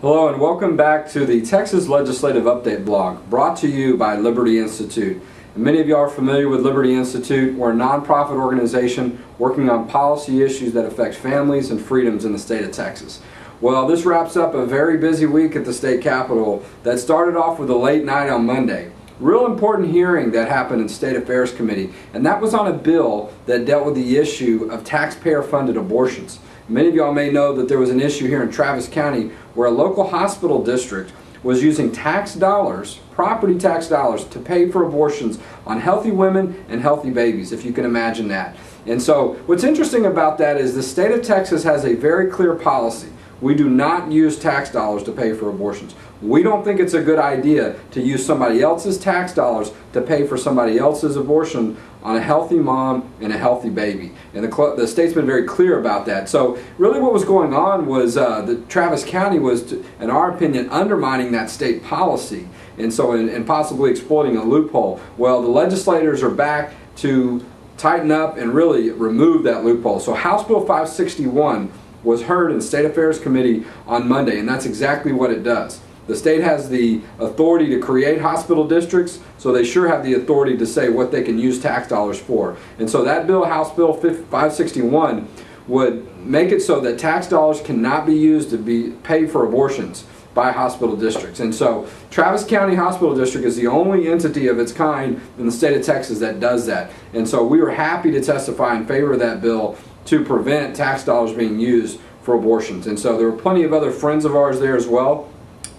Hello and welcome back to the Texas Legislative Update blog, brought to you by Liberty Institute. And many of you are familiar with Liberty Institute. We're a nonprofit organization working on policy issues that affect families and freedoms in the state of Texas. Well, this wraps up a very busy week at the state capitol that started off with a late night on Monday. Real important hearing that happened in State Affairs Committee, and that was on a bill that dealt with the issue of taxpayer-funded abortions. Many of y'all may know that there was an issue here in Travis County where a local hospital district was using tax dollars, property tax dollars, to pay for abortions on healthy women and healthy babies, if you can imagine that. And so what's interesting about that is the state of Texas has a very clear policy. We do not use tax dollars to pay for abortions. We don't think it's a good idea to use somebody else's tax dollars to pay for somebody else's abortion on a healthy mom and a healthy baby. And the state's been very clear about that. So really what was going on was that Travis County was, in our opinion, undermining that state policy and possibly exploiting a loophole. Well, the legislators are back to tighten up and really remove that loophole. So House Bill 561 was heard in State Affairs Committee on Monday, and that's exactly what it does. The state has the authority to create hospital districts, so they sure have the authority to say what they can use tax dollars for. And so that bill, House Bill 561, would make it so that tax dollars cannot be used to be paid for abortions by hospital districts. And so Travis County Hospital District is the only entity of its kind in the state of Texas that does that. And so we were happy to testify in favor of that bill to prevent tax dollars being used for abortions. And so there were plenty of other friends of ours there as well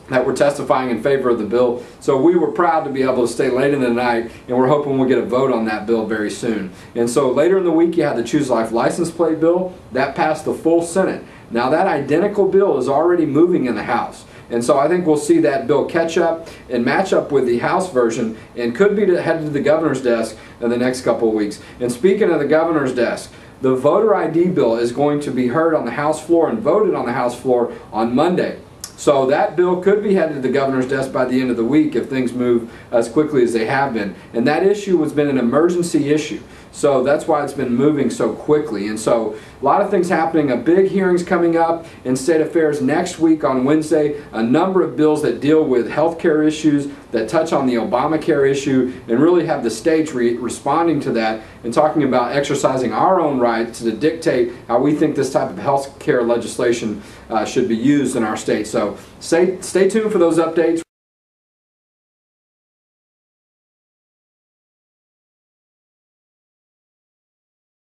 that were testifying in favor of the bill. So we were proud to be able to stay late in the night, and we're hoping we'll get a vote on that bill very soon. And so later in the week you had the Choose Life license plate bill. That passed the full Senate. Now that identical bill is already moving in the House. And so I think we'll see that bill catch up and match up with the House version, and could be headed to the governor's desk in the next couple of weeks. And speaking of the governor's desk, the voter ID bill is going to be heard on the House floor and voted on the House floor on Monday. So that bill could be headed to the governor's desk by the end of the week if things move as quickly as they have been. And that issue has been an emergency issue. So that's why it's been moving so quickly. And so a lot of things happening. A big hearings coming up in State Affairs next week on Wednesday. A number of bills that deal with health care issues, that touch on the Obamacare issue, and really have the states responding to that and talking about exercising our own rights to dictate how we think this type of health care legislation should be used in our state. So stay tuned for those updates.